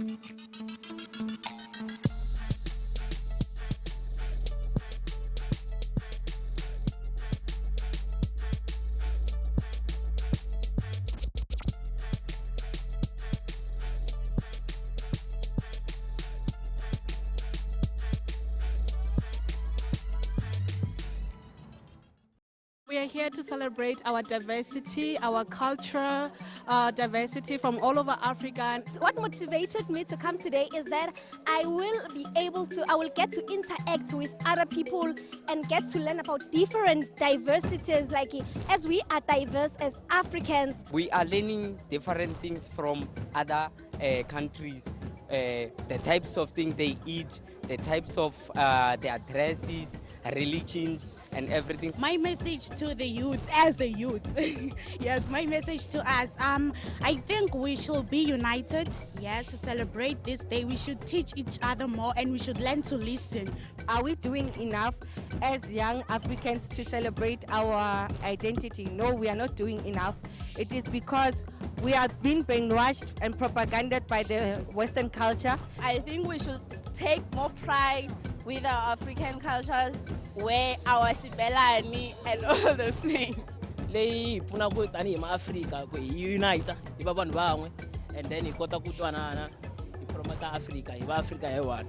We are here to celebrate our diversity, our cultural diversity from all over Africa. What motivated me to come today is that I will get to interact with other people and get to learn about different diversities, like as we are diverse as Africans. We are learning different things from other countries, the types of things they eat, the types of their dresses, religions, and everything. My message to the youth, as a youth, yes, my message to us, I think we should be united, yes, to celebrate this day. We should teach each other more and we should learn to listen. Are we doing enough as young Africans to celebrate our identity? No, we are not doing enough. It is because we have been brainwashed and propagandized by the Western culture. I think we should take more pride with our African cultures, wear our shibelani and all those things. Leyi pfuna ku tani hi Africa ku hi unite hi va vanhu van'we and then hi kota ku twanana hi promote Africa hi va Africa hi one.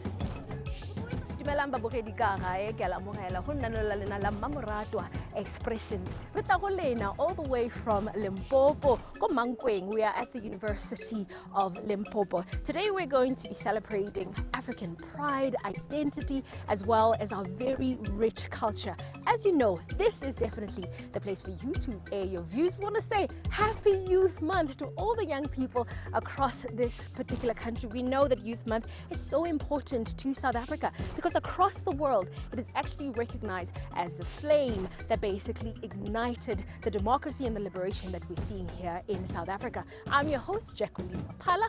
Dumelang babogedi ka gae ke a la mogela go nna le lena la mmamoratwa expressions. Re tla go lena all the way from Limpopo ko Mankweng. We are at the University of Limpopo. Today we're going to be celebrating African pride, identity, as well as our very rich culture. As you know, this is definitely the place for you to air your views. We want to say Happy Youth Month to all the young people across this particular country. We know that Youth Month is so important to South Africa because across the world it is actually recognized as the flame that basically ignited the democracy and the liberation that we're seeing here in South Africa. I'm your host, Jacqueline Pala.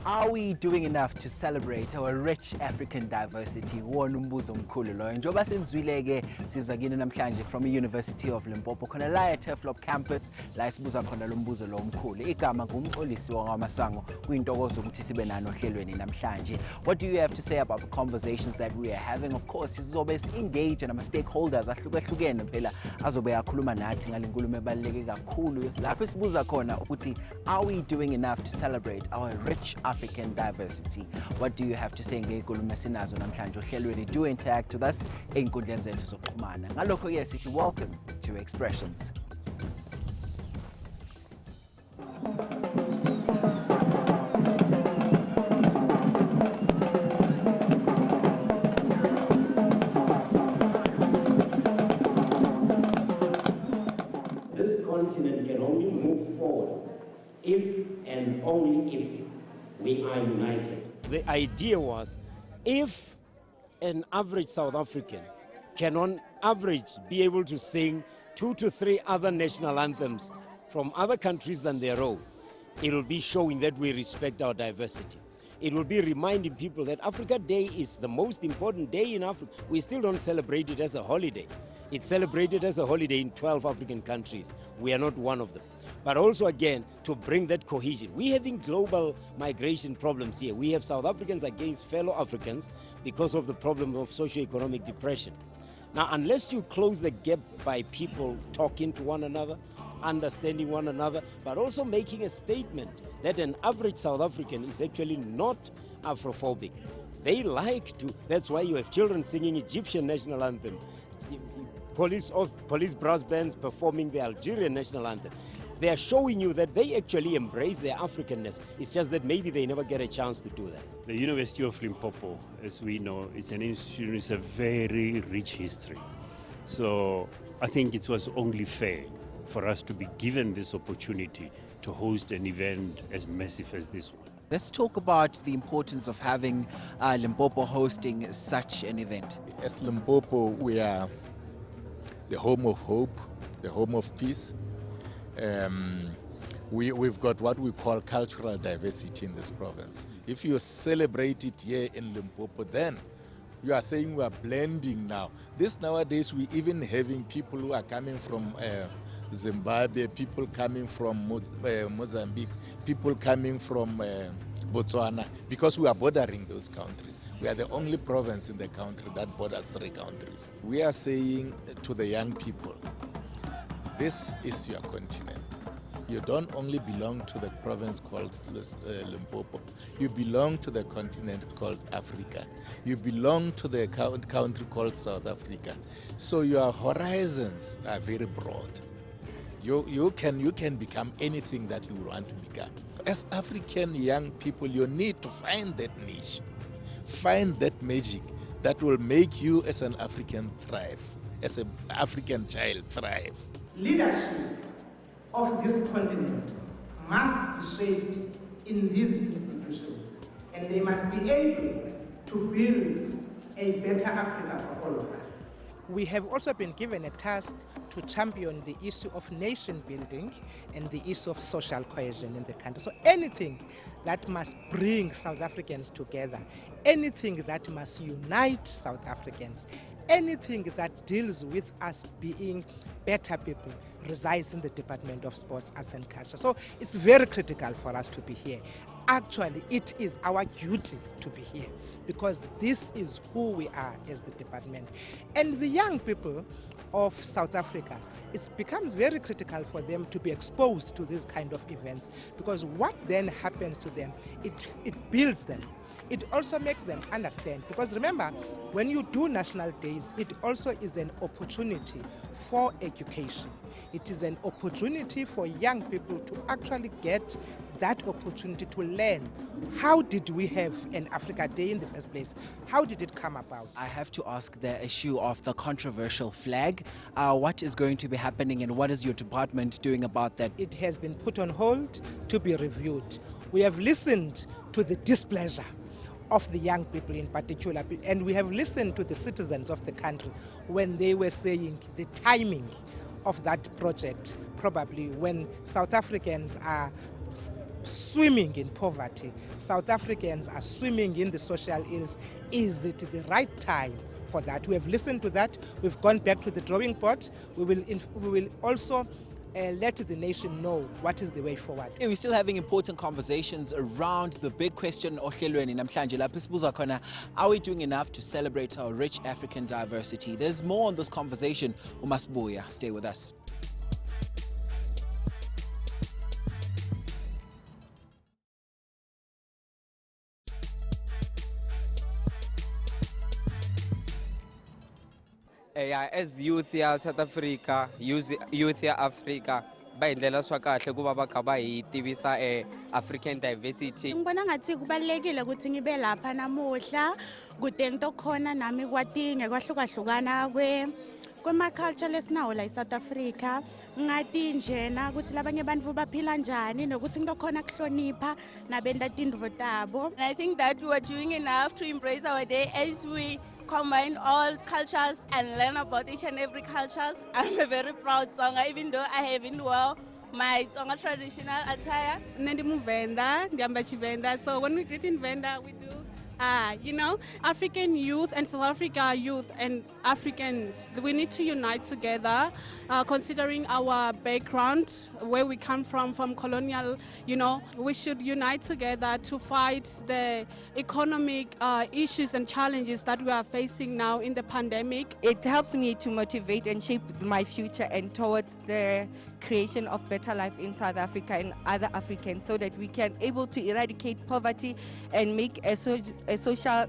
Are we doing enough to celebrate our rich African diversity? Wona umbuzo omkhulu lo. Njoba senzwileke siza kini namhlanje from the University of Limpopo khona la eTurflop campus la sibuza khona lo mbuzo lo omkhulu. Igama ngumxolisi wamasango kuyintokozo ukuthi sibe nalo ohlelweni namhlanje. What do you have to say about the conversations that we are having? Of course, sizobe engage nama stakeholders ahlukahlukene phela azobe yakhuluma nathi ngale nkulumo ebaluleke kakhulu lapho sibuza khona ukuthi are we doing enough to celebrate our rich African diversity? What do you have to say ngenkulumo esinazo namhlanje ohlelweni? Do interact with us einkundleni zethu zokuxhumana. Ngalokho ke sithi welcome to Expressions. This continent can only move forward if and only if we are united. The idea was if an average South African can on average be able to sing 2 to 3 other national anthems from other countries than their own, it will be showing that we respect our diversity. It will be reminding people that Africa Day is the most important day in Africa. We still don't celebrate it as a holiday. It's celebrated as a holiday in 12 African countries. We are not one of them. But also, again, to bring that cohesion. We're having global migration problems here. We have South Africans against fellow Africans because of the problem of socio-economic depression. Now, unless you close the gap by people talking to one another, understanding one another, but also making a statement that an average South African is actually not Afrophobic. They like to, that's why you have children singing Egyptian national anthem, police brass bands performing the Algerian national anthem. They are showing you that they actually embrace their Africanness. It's just that maybe they never get a chance to do that. The University of Limpopo, as we know, is an institution with a very rich history. So I think it was only fair for us to be given this opportunity to host an event as massive as this one. Let's talk about the importance of having Limpopo hosting such an event. As Limpopo, we are the home of hope, the home of peace. We've got what we call cultural diversity in this province. If you celebrate it here in Limpopo, then you are saying we are blending now. This nowadays, we even having people who are coming from Zimbabwe, people coming from Mozambique, people coming from Botswana, because we are bordering those countries. We are the only province in the country that borders 3 countries. We are saying to the young people, this is your continent. You don't only belong to the province called Limpopo. You belong to the continent called Africa. You belong to the country called South Africa. So your horizons are very broad. You can become anything that you want to become. As African young people, you need to find that niche, find that magic that will make you as an African thrive, as an African child thrive. Leadership of this continent must be shaped in these institutions, and they must be able to build a better Africa for all of us. We have also been given a task to champion the issue of nation building and the issue of social cohesion in the country. So anything that must bring South Africans together, anything that must unite South Africans, anything that deals with us being better people resides in the Department of Sports, Arts and Culture. So it's very critical for us to be here. Actually, it is our duty to be here because this is who we are as the department. And the young people of South Africa, it becomes very critical for them to be exposed to these kind of events because what then happens to them, it builds them. It also makes them understand because remember, when you do national days, it also is an opportunity for education. It is an opportunity for young people to actually get that opportunity to learn. How did we have an Africa Day in the first place? How did it come about? I have to ask the issue of the controversial flag. What is going to be happening and what is your department doing about that? It has been put on hold to be reviewed. We have listened to the displeasure of the young people in particular, and we have listened to the citizens of the country when they were saying the timing of that project, probably when South Africans are swimming in poverty, South Africans are swimming in the social ills. Is it the right time for that? We have listened to that. We've gone back to the drawing board. We will also let the nation know what is the way forward. We're still having important conversations around the big question ohlelweni namhlanje lapho sibuza khona, are we doing enough to celebrate our rich African diversity? There's more on this conversation. Umasbuya, stay with us. As youth ya South Africa, youth ya Africa, ba indlela swa kahle kuba ba kha ba hi tivisa African diversity. Ngibona ngathi kubalekile ukuthi ngibe lapha namuhla kude ngitokhona nami kwati ngekwahlukahlukana kwema-culture lesinawo la eSouth Africa ngati njena ukuthi labanye bantu baphila njani nokuthi ngitokhona kuhlonipha nabenta tindvo tabo. And I think that we are doing enough to embrace our day as we combine all cultures and learn about each and every culture. I'm a very proud Tsonga, even though I haven't worn my Tsonga traditional attire. So when we greet in Venda, we do African youth and South Africa youth and Africans, we need to unite together, considering our background, where we come from colonial, we should unite together to fight the economic issues and challenges that we are facing now in the pandemic. It helps me to motivate and shape my future and towards the creation of better life in South Africa and other Africans so that we can able to eradicate poverty and make a social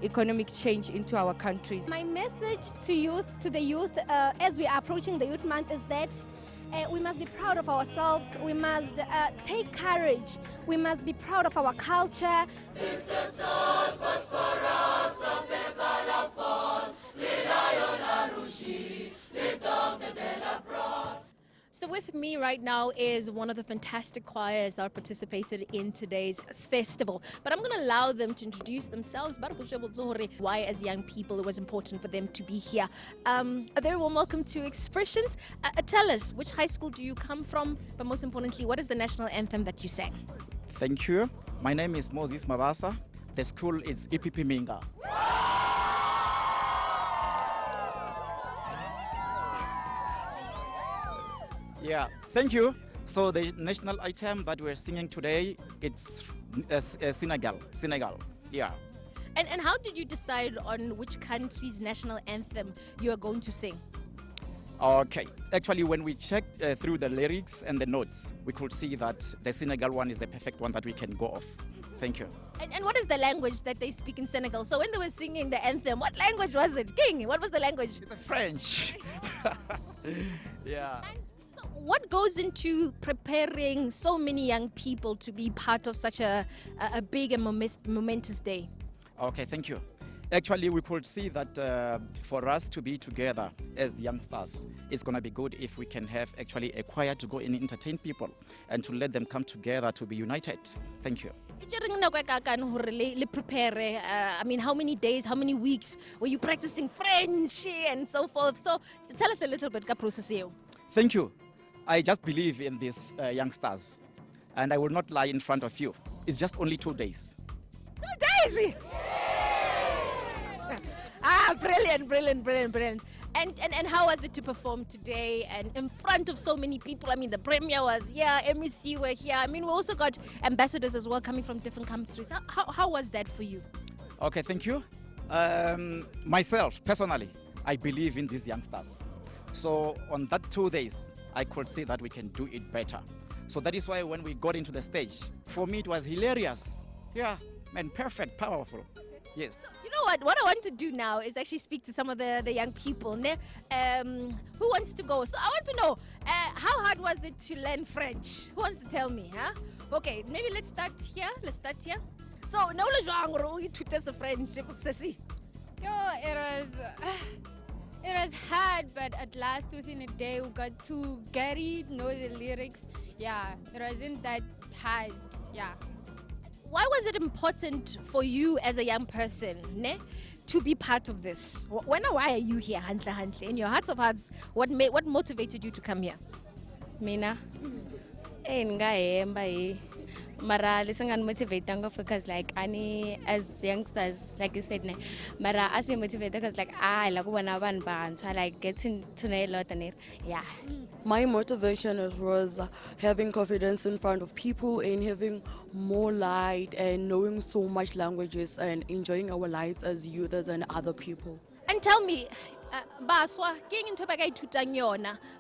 economic change into our countries. My message to the youth, as we are approaching the Youth Month is that we must be proud of ourselves, we must take courage, we must be proud of our culture. So with me right now is one of the fantastic choirs that participated in today's festival. But I'm going to allow them to introduce themselves. Why as young people it was important for them to be here. A very warm welcome to Expressions. Tell us, which high school do you come from? But most importantly, what is the national anthem that you sang? Thank you. My name is Moses Mabasa. The school is EPP Minga. Yeah, thank you. So the national item that we're singing today, it's Senegal. Yeah. And how did you decide on which country's national anthem you are going to sing? Okay. Actually, when we checked through the lyrics and the notes, we could see that the Senegal one is the perfect one that we can go off. Thank you. And what is the language that they speak in Senegal? So when they were singing the anthem, what language was it? King, what was the language? It's French. Yeah. So what goes into preparing so many young people to be part of such a big and momentous day? Okay, thank you. Actually, we could see that for us to be together as youngsters, it's going to be good if we can have actually a choir to go and entertain people and to let them come together to be united. Thank you. I mean, how many days, how many weeks were you practicing French and so forth? So tell us a little bit ka process here. Thank you. I just believe in these youngsters, and I will not lie in front of you. It's just only 2 days. 2 days! Brilliant. And how was it to perform today and in front of so many people? I mean, the premier was here, MEC were here. I mean, we also got ambassadors as well coming from different countries. How was that for you? Okay, thank you. Myself, personally, I believe in these youngsters. So on that 2 days, I could see that we can do it better. So that is why when we got into the stage, for me it was hilarious. Yeah, man, perfect, powerful. Yes. So, you know what I want to do now is actually speak to some of the young people. Who wants to go? So I want to know, how hard was it to learn French? Who wants to tell me? Huh? Okay, maybe let's start here. So, no le jwang you to test the French, Sissy. It was hard, but at last within a day we got to get it, know the lyrics. Yeah, it wasn't that hard. Yeah. Why was it important for you as a young person to be part of this? Why are you here, Handle? In your hearts of hearts, what motivated you to come here? Mina, mara lisangan motivating because like ani as youngsters, like you said, mara as you motivated because like I like when I want so I like getting to know a lot and yeah. My motivation was having confidence in front of people and having more light and knowing so much languages and enjoying our lives as youths and other people. And tell me, Baswa,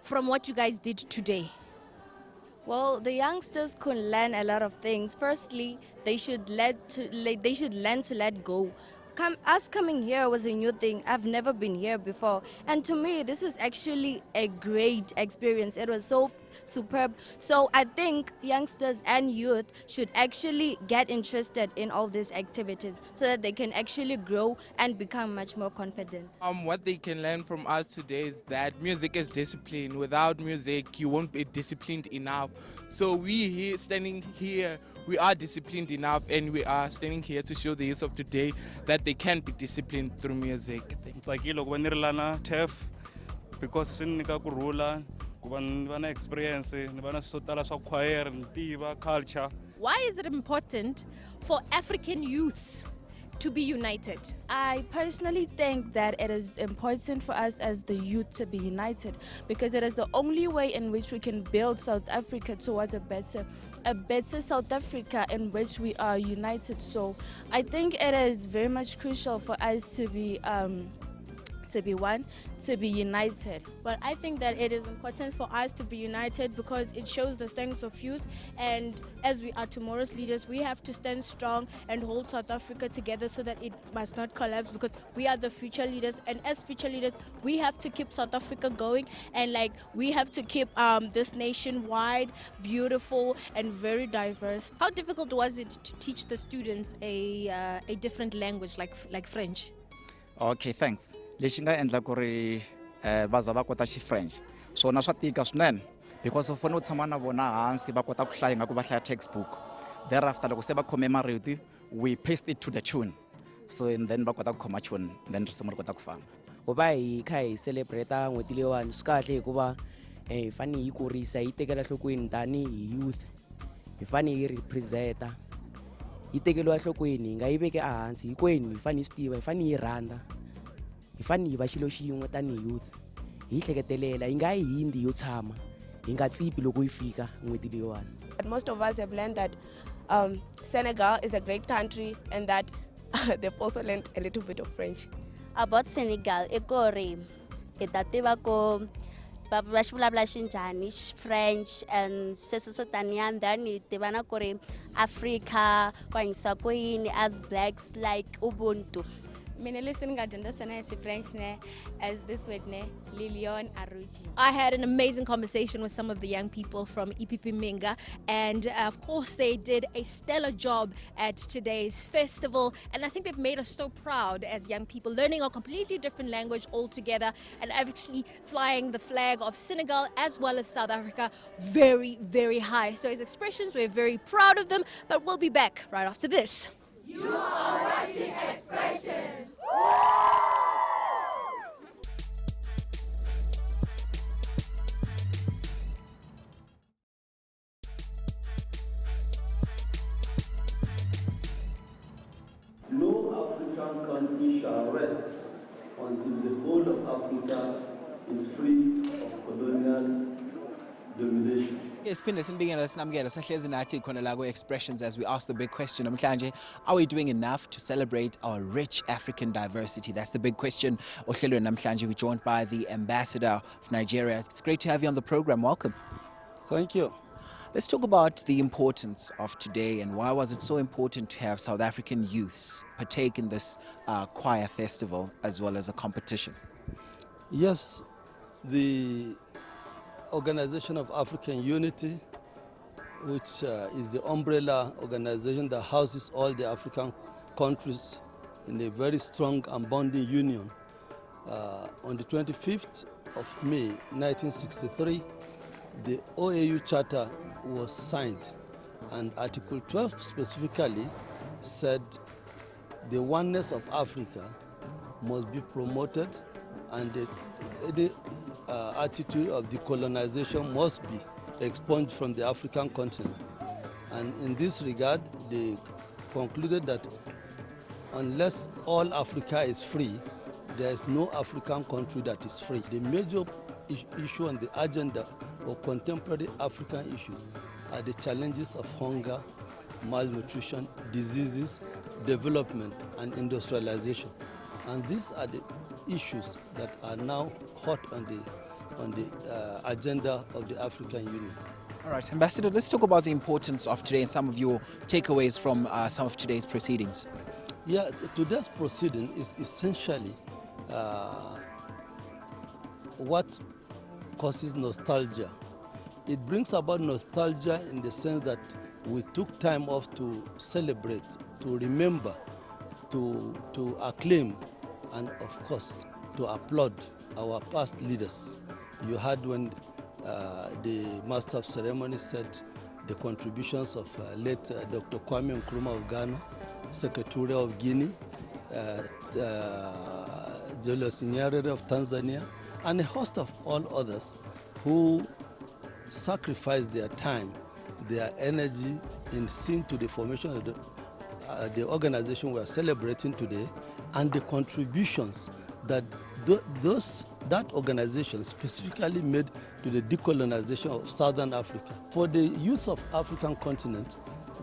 from what you guys did today? Well, the youngsters could learn a lot of things. Firstly, they should learn to let go. Us coming here was a new thing. I've never been here before. And to me, this was actually a great experience. It was so superb. So I think youngsters and youth should actually get interested in all these activities so that they can actually grow and become much more confident. What they can learn from us today is that music is discipline. Without music, you won't be disciplined enough. So standing here, we are disciplined enough, and we are standing here to show the youth of today that they can be disciplined through music. It's like TEF because experience culture. Why is it important for African youths to be united? I personally think that it is important for us as the youth to be united because it is the only way in which we can build South Africa towards a better South Africa in which we are united. So I think it is very much crucial for us to be one, to be united. Well, I think that it is important for us to be united because it shows the strength of youth, and as we are tomorrow's leaders, we have to stand strong and hold South Africa together so that it must not collapse because we are the future leaders, and as future leaders, we have to keep South Africa going, and we have to keep this nation wide, beautiful, and very diverse. How difficult was it to teach the students a different language like French? Okay, thanks. Lexi nga endla ku ri va za va kota xi-French swona swa tika swinene because u fanele u tshama na vona hansi va kota ku hlaya nga ku va hlaya textbook, thereafter loko se va khome marito we paste it to the tune, so and then va kota ku khoma tune, then risimu ri kota ku famba. Ku va hi kha hi celebrate n'hweti leyiwani swi kahle hikuva hi fane hi kurisa hi tekela nhlokweni tanihi youth, hi fane hi representa, hi tekeliwa nhlokweni hi nga yi veki ehansi, hinkwenu hi fane hi swi tiva, hi fane hi rhandza, hi fane hi va xilo xin'we tanihi youth, hi hleketelela, hi nga hi hindi yo tshama, hi nga tsipi loko yi fika n'hweti leyiwani. Most of us have learned that Senegal is a great country and that they've also learned a little bit of French. About Senegal, ekore itativa ko va xivulavula xinjhani French and sweswo taniya, then hi tiva na ku ri Africa ku hanyisa ku yini as blacks like ubuntu. Mina leswi ni nga dyondza swona hi French ne as this word ne Lilion Aruji. I had an amazing conversation with some of the young people from EPP Minga, and of course they did a stellar job at today's festival, and I think they've made us so proud as young people, learning a completely different language altogether and actually flying the flag of Senegal as well as South Africa very, very high. So his expressions, we're very proud of them, but we'll be back right after this. You are watching Expressions. No African country shall rest until the whole of Africa is free of colonial domination. Siphinde sinibingelela sinamukela sahlezi nathi khona la ku-Expressions as we ask the big question namhlanje, are we doing enough to celebrate our rich African diversity? That's the big question. Ohlelweni namhlanje we're joined by the ambassador of Nigeria. It's great to have you on the program. Welcome. Thank you. Let's talk about the importance of today and why was it so important to have South African youths partake in this choir festival as well as a competition? Yes, the Organization of African Unity, which is the umbrella organization that houses all the African countries in a very strong and bonding union. On the 25th of May 1963, the OAU Charter was signed, and Article 12 specifically said the oneness of Africa must be promoted, and the attitude of decolonization must be expunged from the African continent. And in this regard, they concluded that unless all Africa is free, there is no African country that is free. The major issue on the agenda of contemporary African issues are the challenges of hunger, malnutrition, diseases, development, and industrialization. And these are the issues that are now hot on the agenda of the African Union. All right, Ambassador, let's talk about the importance of today and some of your takeaways from some of today's proceedings. Yeah, today's proceeding is essentially what causes nostalgia. It brings about nostalgia in the sense that we took time off to celebrate, to remember, to acclaim, and of course to applaud our past leaders. You heard when the Master of Ceremony said the contributions of late Dr. Kwame Nkrumah of Ghana, Secretary of Guinea, Julius Nyerere of Tanzania, and a host of all others who sacrificed their time, their energy in seeing to the formation of the organization we are celebrating today, and the contributions that that organization specifically made to the decolonization of Southern Africa. For the youth of African continent,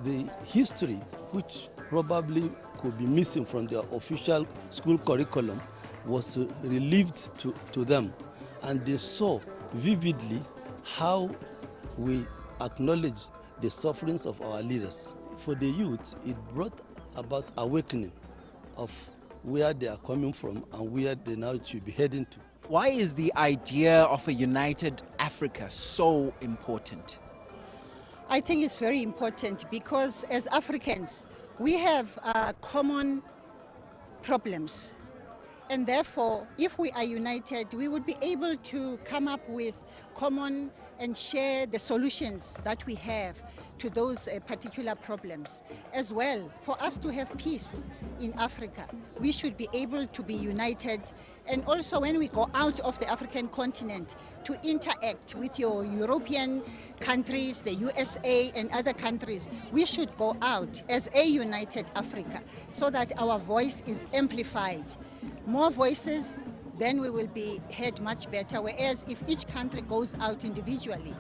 the history, which probably could be missing from their official school curriculum, was relieved to them, and they saw vividly how we acknowledge the sufferings of our leaders. For the youth, it brought about awakening of where they are coming from and where they now should be heading to. Why is the idea of a united Africa so important? I think it's very important because as Africans, we have common problems. And therefore, if we are united, we would be able to come up with common and share the solutions that we have to those particular problems. As well, for us to have peace in Africa, we should be able to be united. And also when we go out of the African continent to interact with your European countries, the USA and other countries, we should go out as a united Africa so that our voice is amplified. More voices, then we will be heard much better. Whereas if each country goes out individually,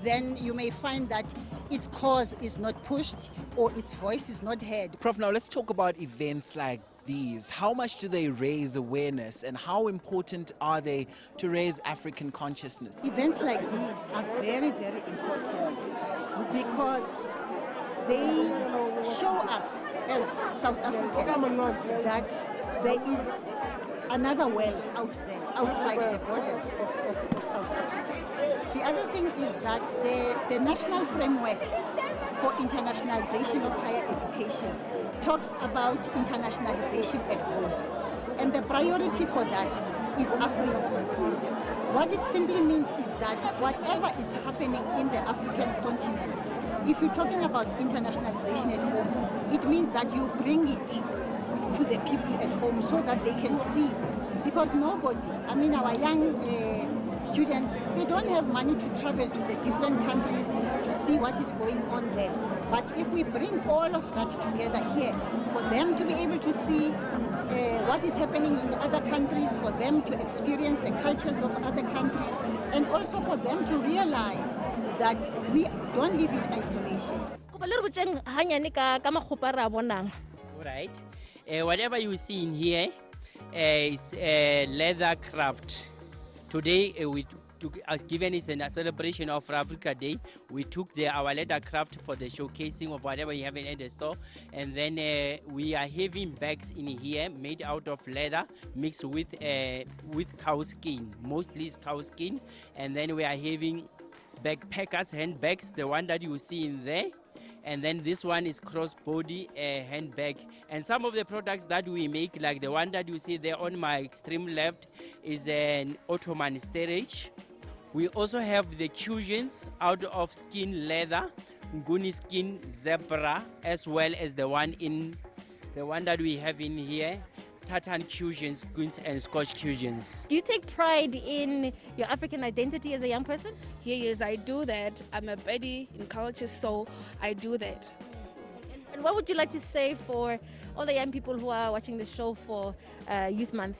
then you may find that its cause is not pushed or its voice is not heard. Prof, now let's talk about events like these. How much do they raise awareness and how important are they to raise African consciousness? Events like these are very, very important because they show us as South Africans that there is another world out there, outside the borders of South Africa. The other thing is that the national framework for internationalization of higher education talks about internationalization at home. And the priority for that is Africa. What it simply means is that whatever is happening in the African continent, if you're talking about internationalization at home, it means that you bring it to the people at home so that they can see. Because nobody, our young students, they don't have money to travel to the different countries to see what is going on there. But if we bring all of that together here, for them to be able to see what is happening in other countries, for them to experience the cultures of other countries, and also for them to realize that we don't live in isolation. Right. Whatever you see in here is leather craft. Today we took, given it's a celebration of Africa Day, we took our leather craft for the showcasing of whatever you have in the store, and then we are having bags in here made out of leather mixed with cow skin, mostly it's cow skin, and then we are having backpackers handbags, the one that you see in there. And then this one is crossbody handbag. And some of the products that we make, like the one that you see there on my extreme left, is an Ottoman storage. We also have the cushions out of skin leather, Nguni skin zebra, as well as the one that we have in here, tartan cushions, and Scotch cushions. Do you take pride in your African identity as a young person? Yes, I do that. I'm a baddie in culture, so I do that. And what would you like to say for all the young people who are watching the show for Youth Month?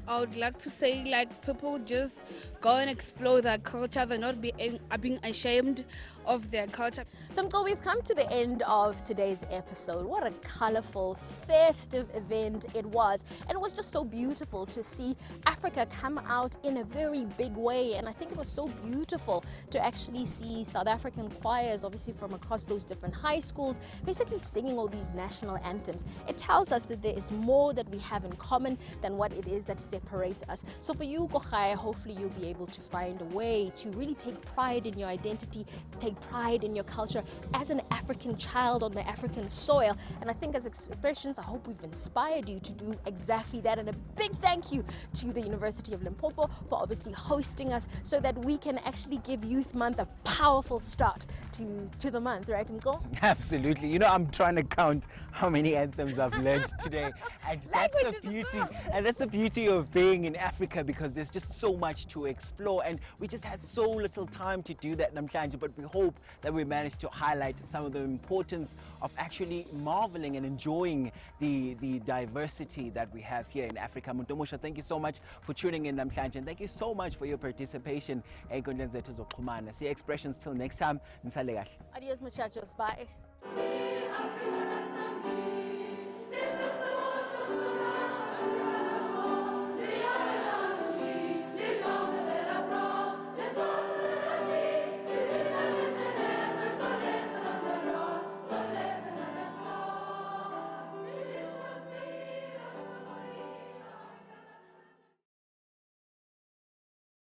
I would like to say, people just go and explore their culture. They're not being ashamed of their culture. Samko, we've come to the end of today's episode. What a colorful, festive event it was. And it was just so beautiful to see Africa come out in a very big way. And I think it was so beautiful to actually see South African choirs, obviously from across those different high schools, basically singing all these national anthems. It tells us that there is more that we have in common than what it is that separates us. So for you, Kochai, hopefully you'll be able to find a way to really take pride in your identity, take pride in your culture as an African child on the African soil. And I think as Expressions, I hope we've inspired you to do exactly that. And a big thank you to the University of Limpopo for obviously hosting us so that we can actually give Youth Month a powerful start to the month, right, Mko? Absolutely. I'm trying to count how many anthems I've learned today. And that's the beauty of being in Africa, because there's just so much to explore, and we just had so little time to do that, Namhlanje, but we hope that we managed to highlight some of the importance of actually marveling and enjoying the diversity that we have here in Africa. Muntomusha, thank you so much for tuning in, Namhlanje, and thank you so much for your participation. See Expressions till next time. Adios, muchachos. Bye.